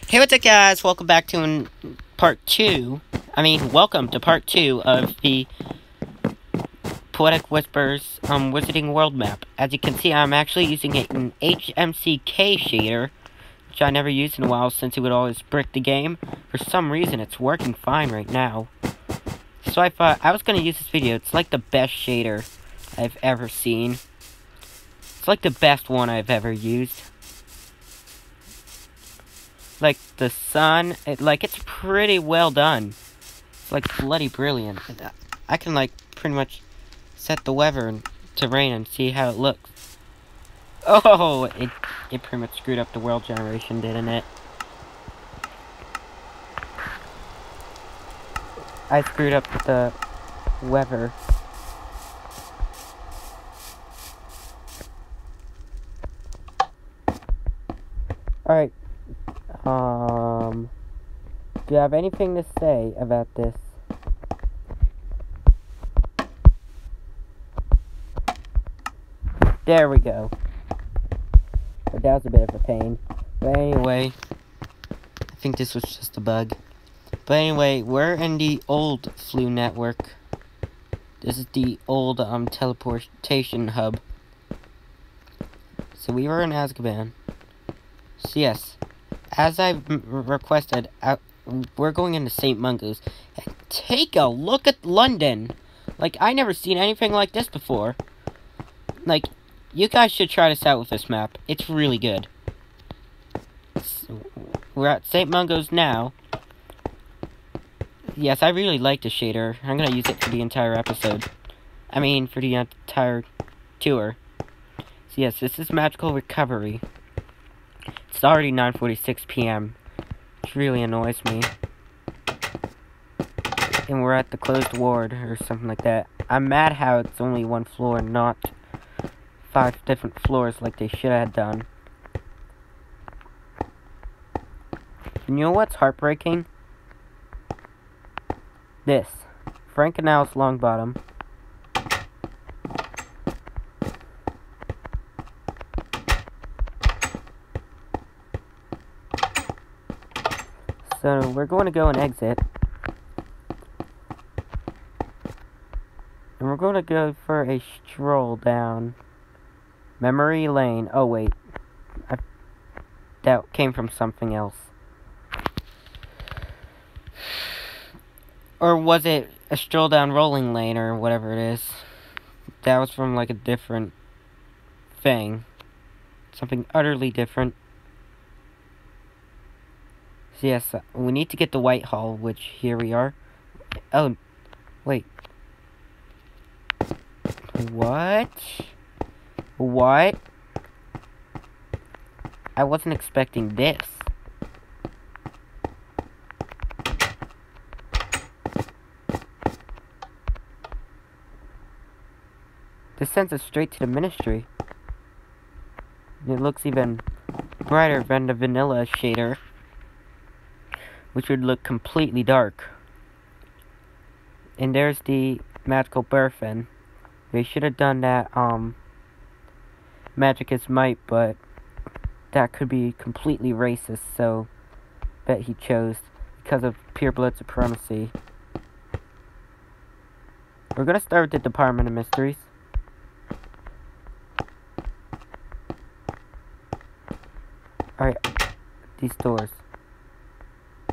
Hey, what's up, guys? Welcome back to welcome to part 2 of the Poetic Whispers Wizarding World map. As you can see, I'm actually using an HMCK shader, which I never used in a while since it would always brick the game. For some reason, it's working fine right now. So I thought I was going to use this video. It's like the best shader I've ever seen. It's like the best one I've ever used. Like the sun, it's pretty well done. It's like bloody brilliant. I can like pretty much set the weather and terrain and see how it looks. Oh, it pretty much screwed up the world generation, didn't it? I screwed up the weather. Alright. Do you have anything to say about this? There we go. But that was a bit of a pain. But anyway, I think this was just a bug. But anyway, we're in the old Flu network. This is the old teleportation hub. So we were in Azkaban. So yes, as I requested, we're going into St. Mungo's. And take a look at London. Like, I never seen anything like this before. Like, you guys should try this out with this map. It's really good. So, we're at St. Mungo's now. Yes, I really like the shader. I'm gonna use it for the entire episode. I mean, for the entire tour. So yes, this is Magical Recovery. It's already 9:46 p.m. which really annoys me. And we're at the closed ward, or something like that. I'm mad how it's only one floor, not 5 different floors like they should have done. You know what's heartbreaking? This. Frank Canal's Longbottom. So, we're going to go and exit. And we're going to go for a stroll down Memory Lane. Oh, wait. That came from something else. Or was it a stroll down Rolling Lane, or whatever it is? That was from, like, a different thing. Something utterly different. So yes, we need to get to Whitehall, which, here we are. Oh, wait. What? What? I wasn't expecting this. This sends us straight to the Ministry. It looks even brighter than the vanilla shader, which would look completely dark. And there's the Magical Burfin. They should have done that, Magic is Might, but that could be completely racist, so bet he chose because of pure blood supremacy. We're gonna start with the Department of Mysteries. Alright, these doors.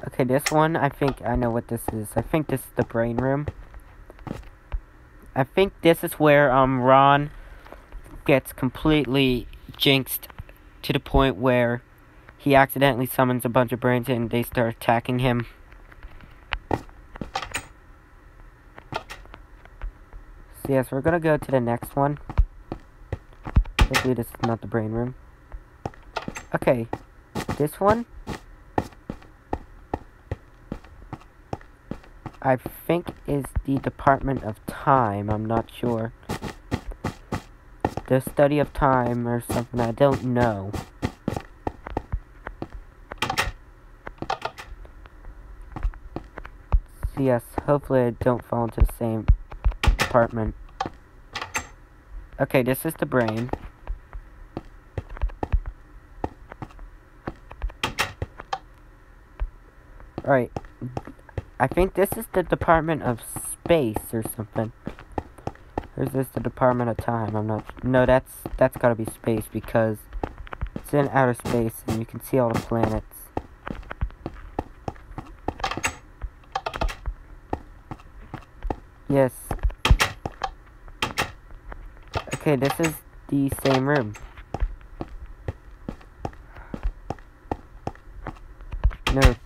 Okay, this one, I think I know what this is. I think this is the brain room. I think this is where, Ron gets completely jinxed to the point where he accidentally summons a bunch of brains and they start attacking him. So yes, we're gonna go to the next one. Hopefully this is not the brain room. Okay, this one, I think is the Department of Time. I'm not sure. The study of time or something. I don't know. So yes, hopefully I don't fall into the same department. Okay, this is the brain. Alright. I think this is the Department of Space or something. Or is this the Department of Time? I'm not... No, that's gotta be space because it's in outer space and you can see all the planets. Yes. Okay, this is the same room. No.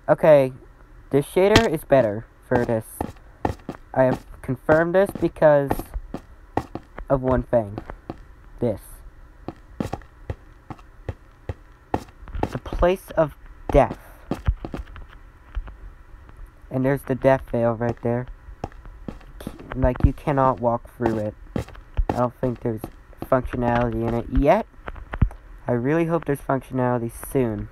Okay, this shader is better for this. I have confirmed this because of one thing. This. The place of death. And there's the death veil right there. Like, you cannot walk through it. I don't think there's functionality in it yet. I really hope there's functionality soon.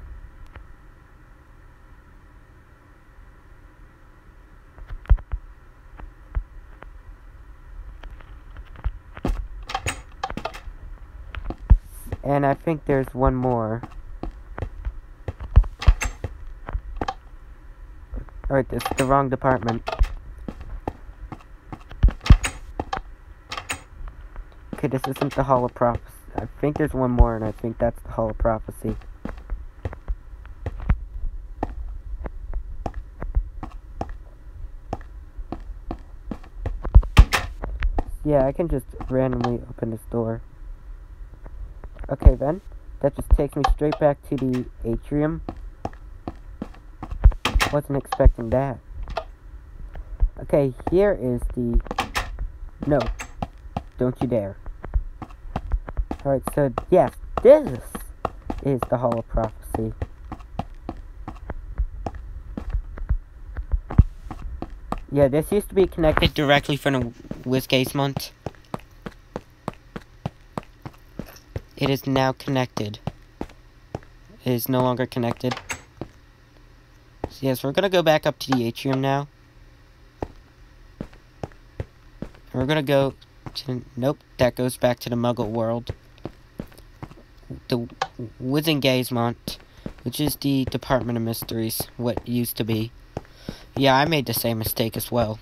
And I think there's one more. Alright, this is the wrong department. Okay, this isn't the Hall of Prophecy. I think there's one more, and I think that's the Hall of Prophecy. Yeah, I can just randomly open this door. Okay, then. That just takes me straight back to the atrium. Wasn't expecting that. Okay, here is the... No. Don't you dare. Alright, so, yes, this is the Hall of Prophecy. Yeah, this used to be connected directly from the Wizcasement. It is now connected. It is no longer connected. So yes, we're gonna go back up to the atrium now. We're gonna go to... Nope, that goes back to the Muggle world. The Wizcasement, which is the Department of Mysteries, what used to be. Yeah, I made the same mistake as well.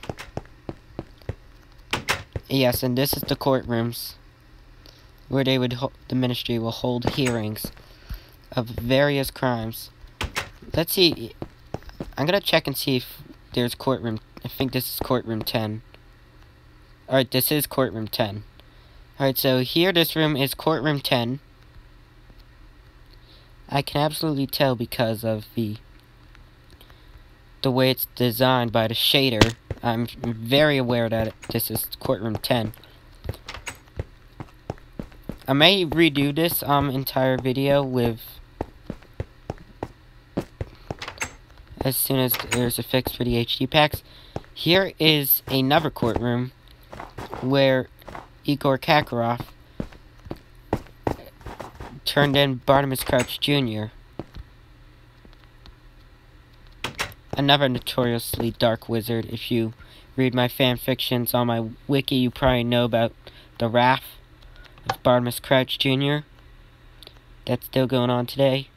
Yes, and this is the courtrooms where they would the ministry will hold hearings of various crimes. Let's see. I'm gonna check and see if there's courtroom. I think this is courtroom 10. Alright, this is courtroom 10. Alright, so here this room is courtroom 10. I can absolutely tell because of the way it's designed by the shader. I'm very aware that this is courtroom 10. I may redo this entire video with as soon as there's a fix for the HD packs. Here is another courtroom where Igor Kakarov turned in Barnabas Crouch Jr. Another notoriously dark wizard. If you read my fan fictions on my wiki, you probably know about the wrath of Barnabas Crouch Jr. That's still going on today.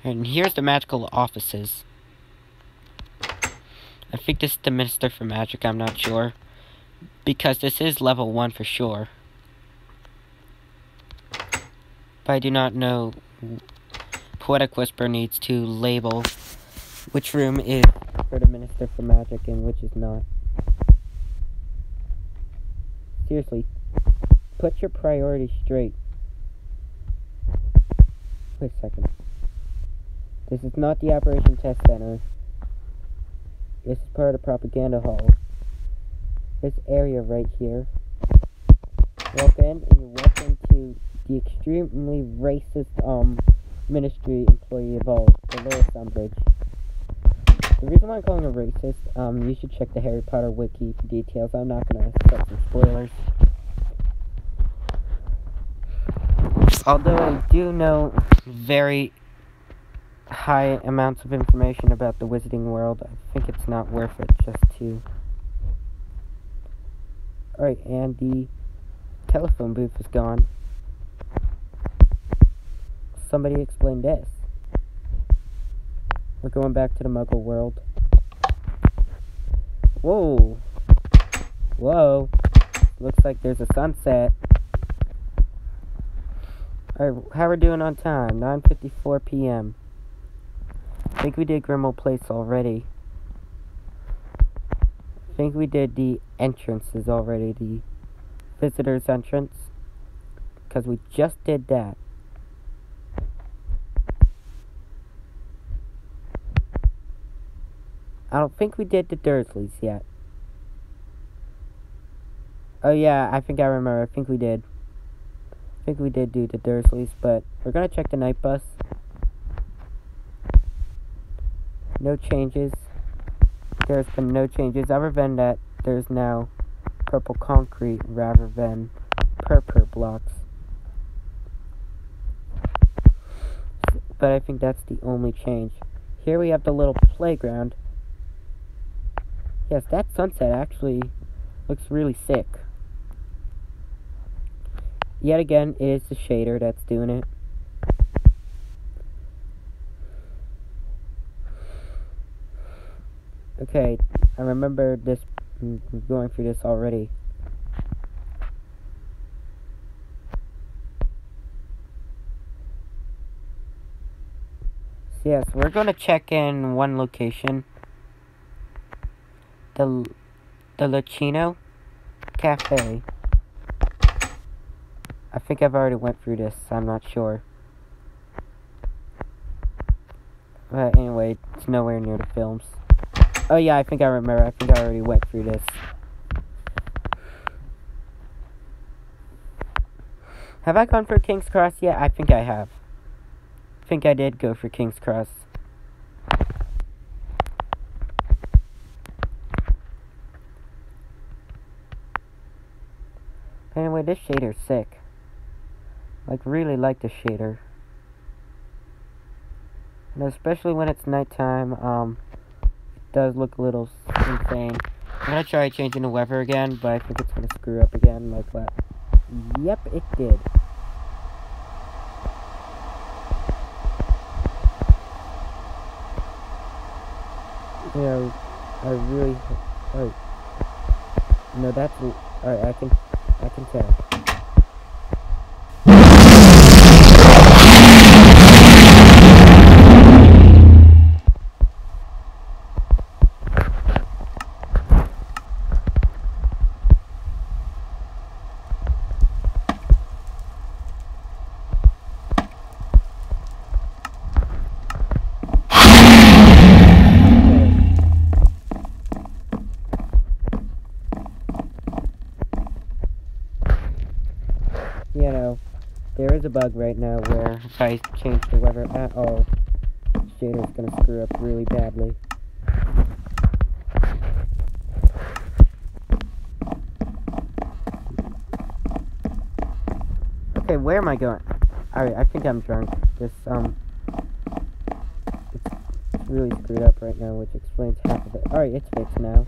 And here's the magical offices. I think this is the Minister for Magic, I'm not sure. Because this is level 1 for sure. But I do not know. Poetic Whisper needs to label which room is for the Minister for Magic and which is not. Seriously, put your priorities straight. Wait a second. This is not the Operation Test Center. This is part of the Propaganda Hall. This area right here. Walk in and you walk into the extremely racist ministry employee of all, the Lowest Umbridge. The reason why I'm calling her racist, you should check the Harry Potter wiki for details. I'm not gonna set some spoilers. Although I do know very high amounts of information about the Wizarding world, I think it's not worth it just to... Alright, and the telephone booth is gone. Somebody explain this. We're going back to the Muggle world. Whoa. Whoa. Looks like there's a sunset. Alright, how we doing on time? 9:54 p.m. I think we did Grimmauld Place already. I think we did the entrances already, the visitor's entrance. Because we just did that. I don't think we did the Dursleys yet. Oh yeah, I think I remember. I think we did. I think we did do the Dursleys, but we're gonna check the night bus. No changes. There's been no changes other than that there's now purple concrete rather than purple blocks. But I think that's the only change. Here we have the little playground. Yes, that sunset actually looks really sick. Yet again, it is the shader that's doing it. Okay, I remember this, going through this already. So yes, we're going to check in one location. The Lucino Cafe. I think I've already went through this, I'm not sure. But anyway, it's nowhere near the films. Oh yeah, I think I remember. I think I already went through this. Have I gone for King's Cross yet? I think I have. I think I did go for King's Cross. Anyway, this shader's sick. Like, really like the shader. And especially when it's nighttime, it does look a little insane. I'm gonna try changing the weather again, but I think it's gonna screw up again like that. Yep, it did. You know, I really... Oh. No, that's... Alright, I can tell. You know, there is a bug right now where if I change the weather at all, the shader's gonna screw up really badly. Okay, where am I going? Alright, I think I'm drunk. This, it's really screwed up right now, which explains half of it. Alright, it's fixed now.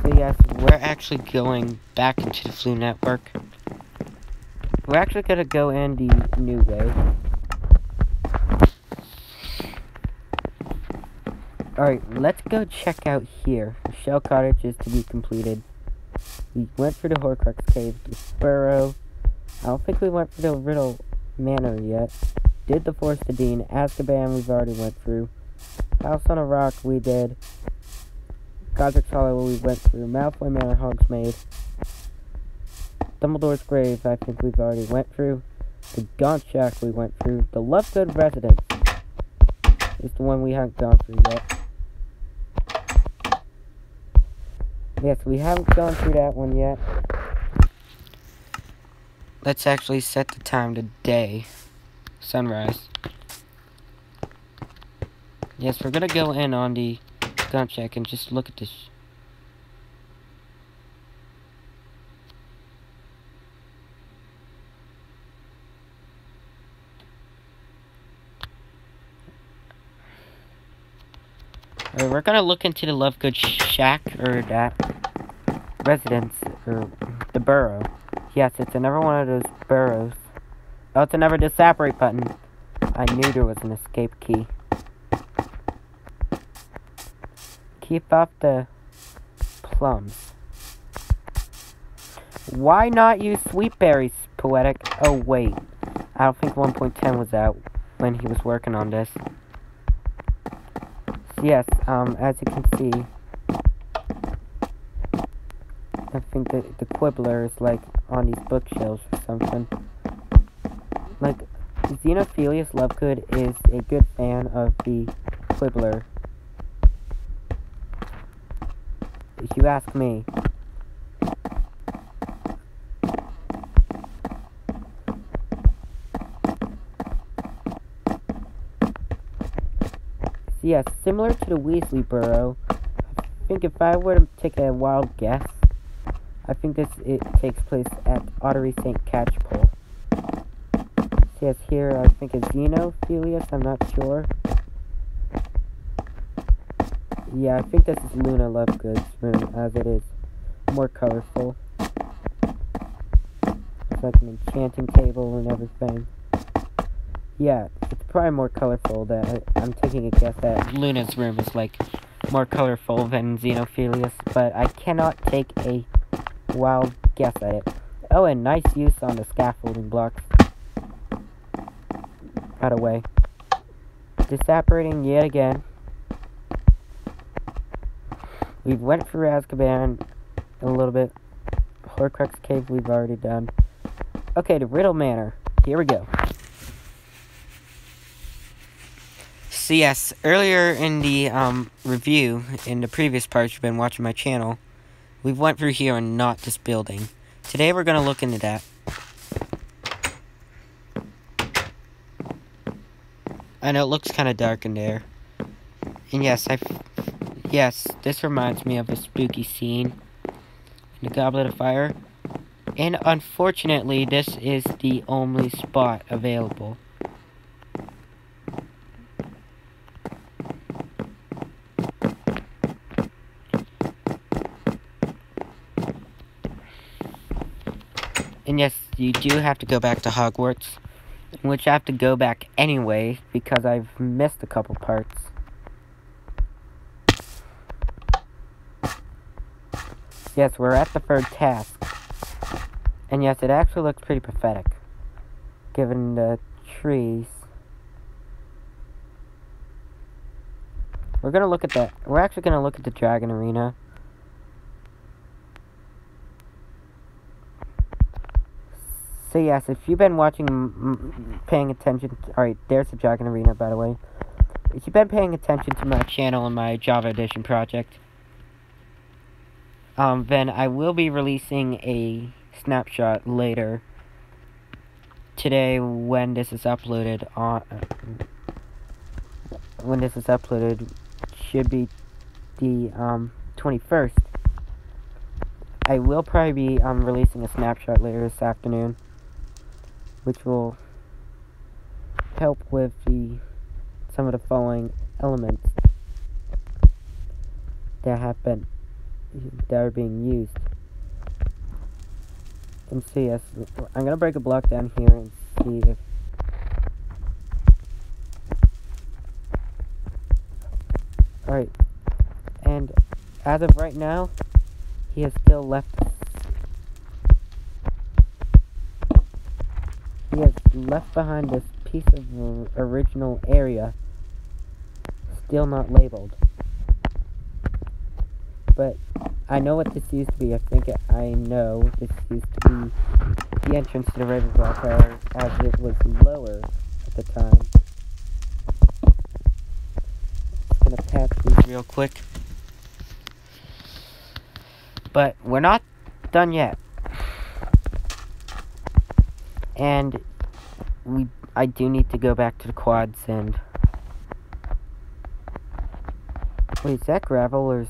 So yes, we're actually going back into the Flu Network. We're actually gonna go in the new way. Alright, let's go check out here. The Shell Cottage is to be completed. We went through the Horcrux Cave, the Burrow. I don't think we went through the Riddle Manor yet. Did the Forest of Dean. Azkaban we've already went through. House on a Rock we did. Godric's Hollow we went through. Malfoy Manor, Hogsmeade. Dumbledore's Grave, I think we've already went through. The Gaunt Shack we went through. The Lovegood Residence is the one we haven't gone through yet. Yes, we haven't gone through that one yet. Let's actually set the time to day. Sunrise. Yes, we're gonna go in on the Gaunt Shack and just look at this. Alright, we're gonna look into the Lovegood Shack, or that residence, or the burrow. Yes, it's another one of those burrows. Oh, it's another the separate button. I knew there was an escape key. keep off the plums. Why not use sweet berries, Poetic? Oh, wait. I don't think 1.10 was out when he was working on this. So yes, as you can see, I think that the Quibbler is, like, on these bookshelves or something. Like, Xenophilius Lovegood is a good fan of the Quibbler, if you ask me. So yes, similar to the Weasley Burrow, I think if I were to take a wild guess, I think it takes place at Ottery St. Catchpole. So yes, here I think is Xenophilius, I'm not sure. Yeah, I think this is Luna Lovegood's room, as it is more colorful. It's like an enchanting table and everything. Yeah, it's probably more colorful. That I'm taking a guess that Luna's room is, like, more colorful than Xenophilius, but I cannot take a wild guess at it. Oh, and nice use on the scaffolding blocks. By the way. Disapparating yet again. We went through Azkaban a little bit. Horcrux Cave we've already done. Okay, the Riddle Manor. Here we go. So yes, earlier in the review, in the previous parts you've been watching my channel, we went through here and not this building. Today we're going to look into that. I know it looks kind of dark in there. And yes, yes, this reminds me of a spooky scene in the Goblet of Fire. And unfortunately, this is the only spot available. And yes, you do have to go back to Hogwarts, which I have to go back anyway, because I've missed a couple parts. Yes, we're at the third task. And yes, it actually looks pretty pathetic, given the trees. We're gonna look at that. We're actually gonna look at the Dragon Arena. So yes, if you've been watching, paying attention, alright, there's the Dragon Arena, by the way. If you've been paying attention to my channel and my Java Edition project, then I will be releasing a snapshot later today when this is uploaded should be the 21st. I will probably be releasing a snapshot later this afternoon, which will help with some of the following elements that are being used. And so yes, I'm gonna break a block down here and see if alright. And as of right now, he has still left behind this piece of original area, still not labeled. But I know what this used to be. I know this used to be the entrance to the Ravenclaw Tower, as it was lower at the time. Just gonna patch these real quick. But we're not done yet. And I do need to go back to the quads and... Wait, is that gravel or...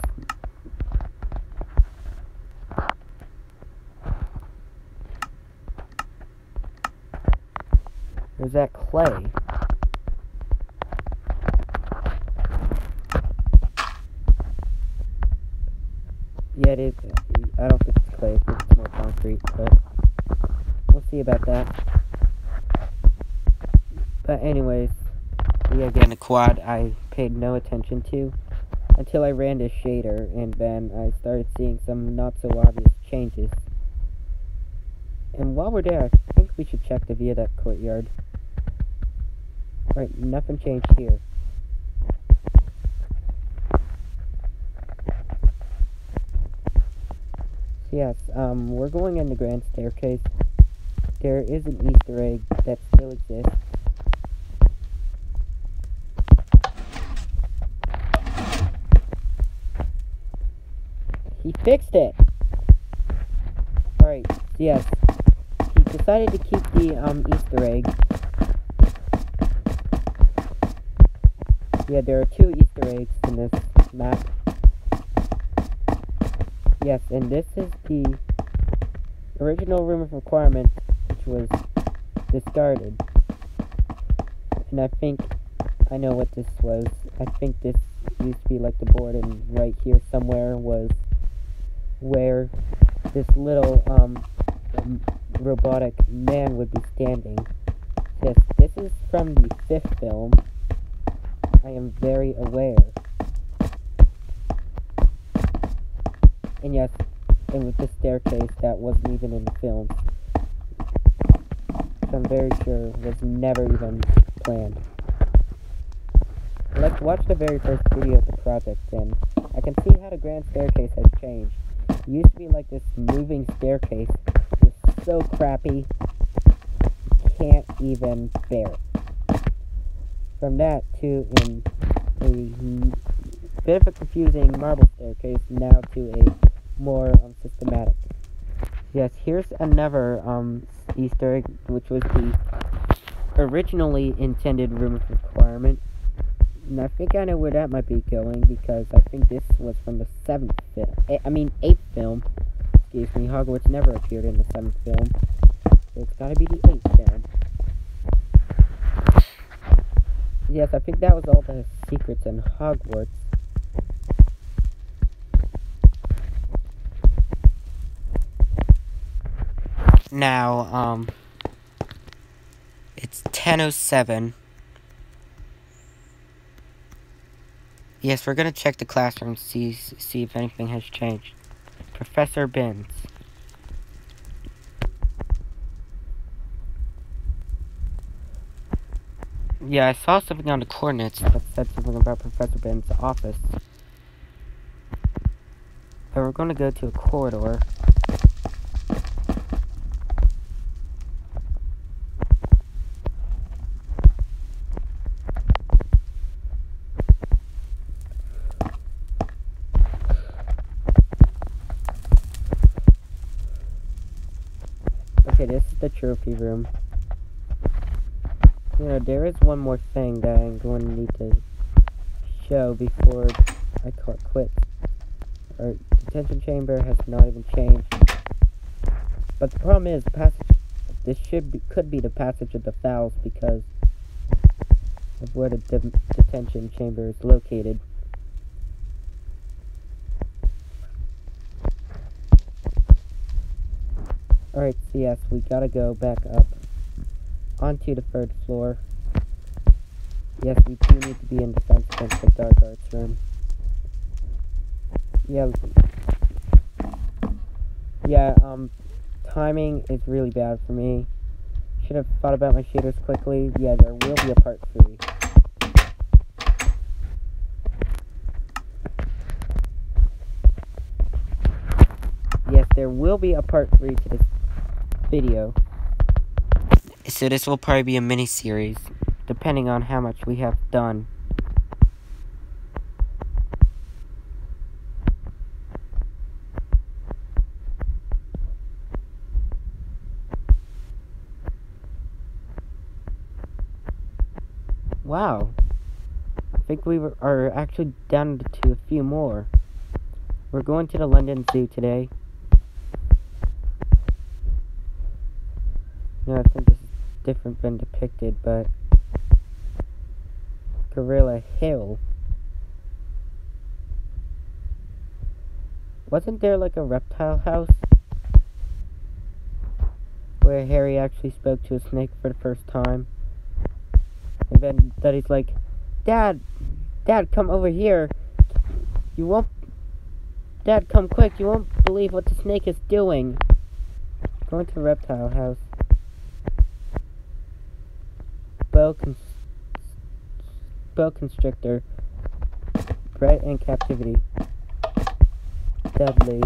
Or is that clay? Yeah, it is. I don't think it's clay. I think it's more concrete, but we'll see about that. But anyways, yeah, again, a quad I paid no attention to. until I ran this shader, and then I started seeing some not so obvious changes. And while we're there, I think we should check the viaduct courtyard. Right, nothing changed here. Yes, we're going in the grand staircase. There is an Easter egg that still exists. He fixed it! Alright, yes. He decided to keep the, Easter egg. Yeah, there are 2 Easter eggs in this map. Yes, and this is the original room of requirement, which was discarded. And I think I know what this was. I think this used to be like the board, and right here somewhere was where this little, robotic man would be standing. Yes, this is from the 5th film. I am very aware. And yes, and with this staircase, that wasn't even in the film. So I'm very sure was never even planned. Let's watch the very first video of the project, and I can see how the grand staircase has changed. It used to be like this moving staircase. It was so crappy, you can't even bear it. From that to a bit of a confusing marble staircase, now to a more systematic. Yes, here's another Easter egg, which was the originally intended room of requirement. And I think I know where that might be going, because I think this was from the 7th film. 8th film. Excuse me, Hogwarts never appeared in the 7th film. So it's gotta be the 8th film. Yes, I think that was all the secrets in Hogwarts. Now, it's 10:07. Yes, we're gonna check the classroom, see if anything has changed. Professor Binns. Yeah, I saw something on the coordinates that said something about Professor Binns' office. But we're gonna go to a corridor. Okay, this is the trophy room. You know, there is one more thing that I'm going to need to show before I quit. Our detention chamber has not even changed. But the problem is, this could be the passage of the fouls because of where the detention chamber is located. Alright, so yes, we gotta go back up onto the 3rd floor. Yes, we do need to be in defense against the dark arts room. Yeah, timing is really bad for me. Should have thought about my shaders quickly. Yeah, there will be a part 3. Yes, there will be a part 3 to this video. So this will probably be a mini-series, depending on how much we have done. Wow. I think we are actually down to a few more. We're going to the London Zoo today. No, I think this is different than depicted, but Gorilla Hill. Wasn't there like a reptile house where Harry actually spoke to a snake for the first time? And then Daddy's like, Dad, come over here. You won't... Dad, come quick. You won't believe what the snake is doing. Going to the reptile house. Boa constrictor. Bred in captivity. Dudley.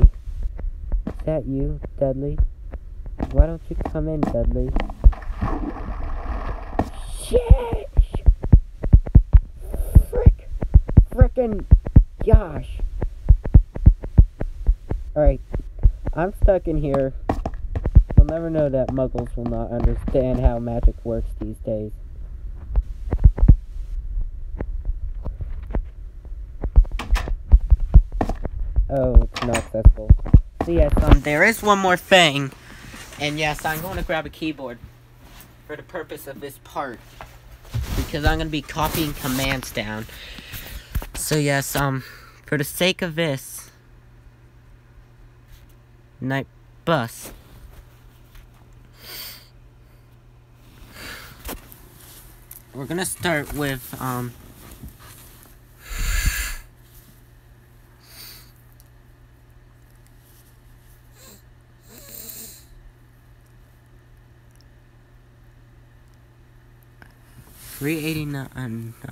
Is that you, Dudley? Why don't you come in, Dudley? Shit! Frickin' gosh. Alright, I'm stuck in here. We'll never know that muggles will not understand how magic works these days. Oh, it's not accessible. So yes, there is one more thing. And yes, I'm going to grab a keyboard for the purpose of this part. Because I'm going to be copying commands down. So yes, for the sake of this night bus, we're gonna start with 389.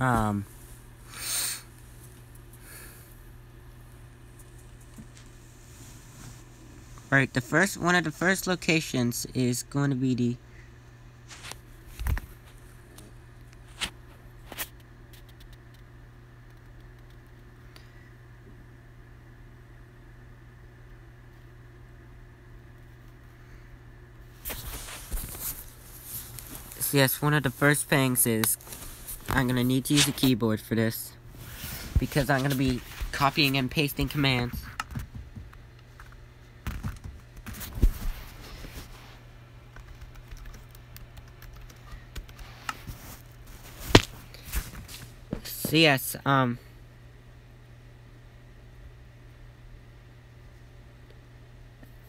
Alright, one of the first locations is going to be the yes, one of the first things is I'm gonna need to use a keyboard for this because I'm gonna be copying and pasting commands. So yes,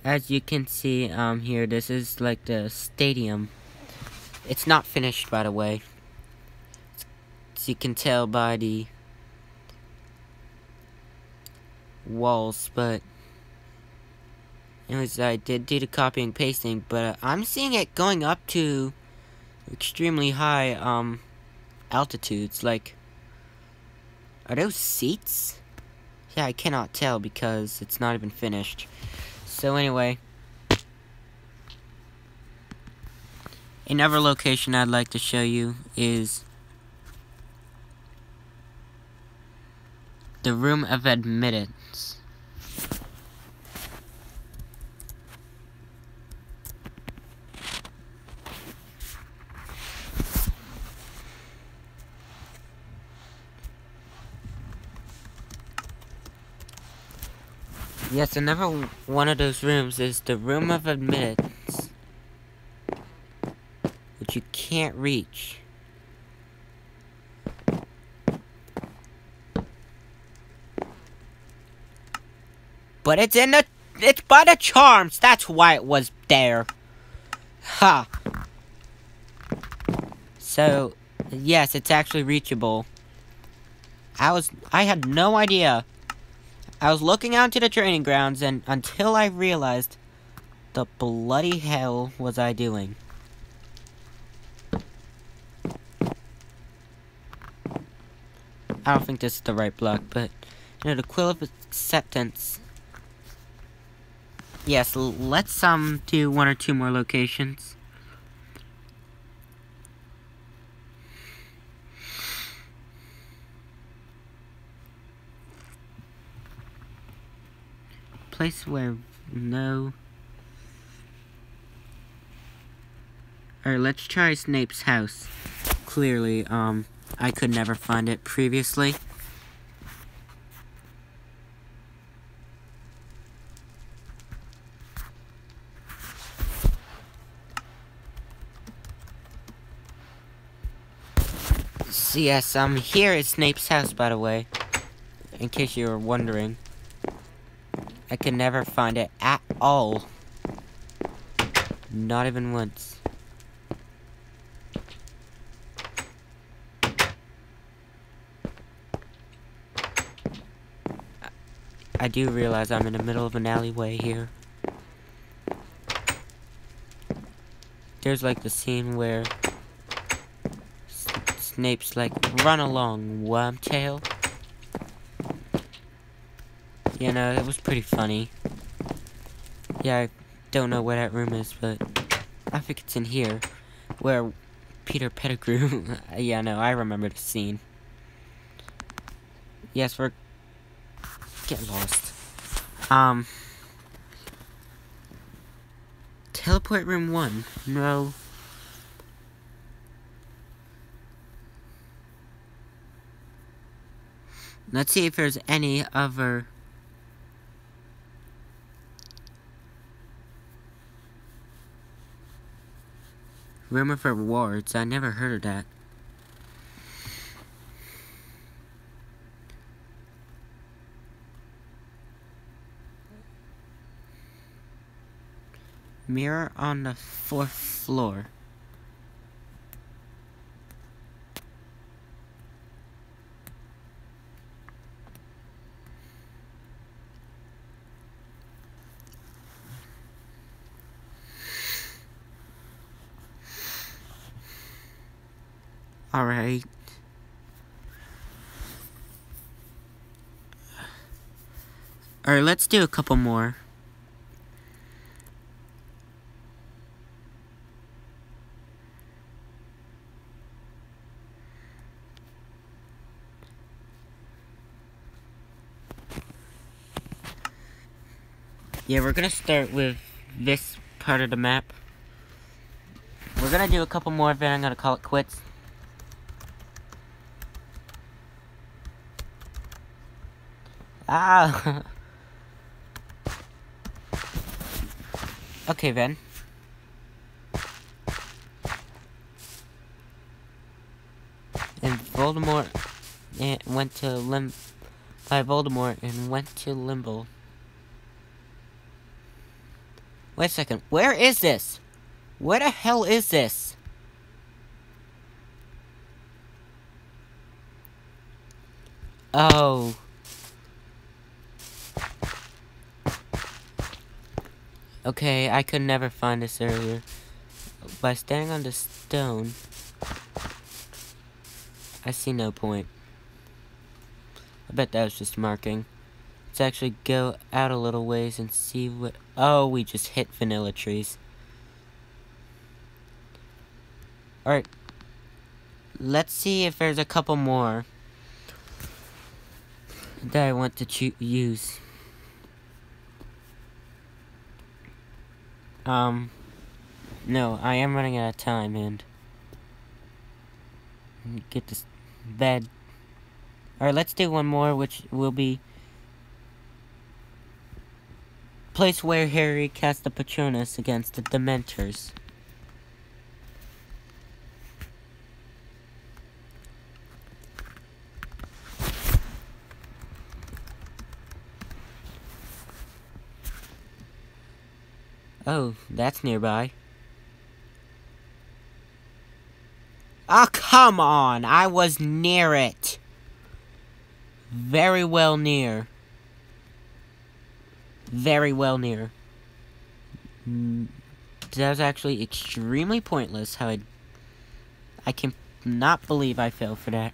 as you can see here, this is like the stadium. It's not finished, by the way. As you can tell by the walls, but anyways, I did do the copy and pasting, but I'm seeing it going up to extremely high altitudes. Like, are those seats? Yeah, I cannot tell because it's not even finished. So anyway, another location I'd like to show you is the room of admittance. Yes, another one of those rooms is the room of admittance, which you can't reach. But it's by the charms. That's why it was there. Ha. So, yes, it's actually reachable. I had no idea. I was looking out to the training grounds, and until I realized the bloody hell was I doing. I don't think this is the right block, but you know, the quill of acceptance. Yes, let's do one or two more locations. Place where no. Alright, let's try Snape's house. Clearly, I could never find it previously. So yes, here is Snape's house, by the way. In case you were wondering. I could never find it at all. Not even once. I do realize I'm in the middle of an alleyway here. There's like the scene where Snape's like, run along, Wormtail. You know, it was pretty funny. Yeah, I don't know where that room is, but I think it's in here. Where Peter Pettigrew... yeah, no, I remember the scene. Yes, we're... Get lost. Teleport room 1. No. Let's see if there's any other... Room of Rewards. I never heard of that. Mirror on the 4th floor. Alright. Alright, let's do a couple more. Yeah, we're gonna start with this part of the map. We're gonna do a couple more, then I'm gonna call it quits. Ah! Okay, then. And Voldemort went to Voldemort and went to Limbo. Wait a second. Where is this? Where the hell is this? Oh. Okay, I could never find this earlier. By standing on the stone, I see no point. I bet that was just marking. Let's actually go out a little ways and see what... Oh, we just hit vanilla trees. Alright. Let's see if there's a couple more that I want to use. No, I am running out of time, and get this bed. Alright, let's do one more, which will be place where Harry cast the Patronus against the Dementors. Oh, that's nearby. Oh, come on! I was near it! Very well near. Very well near. That was actually extremely pointless how I can not believe I fell for that.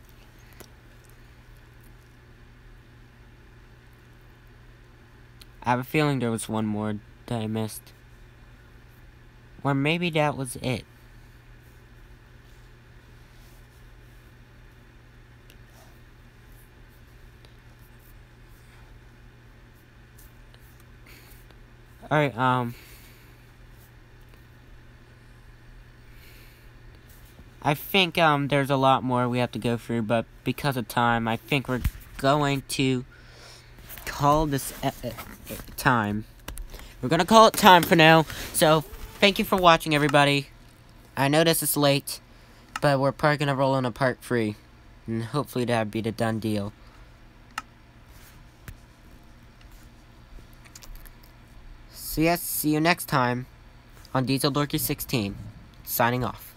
I have a feeling there was one more that I missed. Or maybe that was it. Alright, I think, there's a lot more we have to go through, but because of time, I think we're going to call this time. We're gonna call it time for now, so thank you for watching, everybody. I know this is late, but we're probably gonna roll in a part 3, and hopefully that'd be the done deal. So yes, see you next time on Diesel Dorky 16, signing off.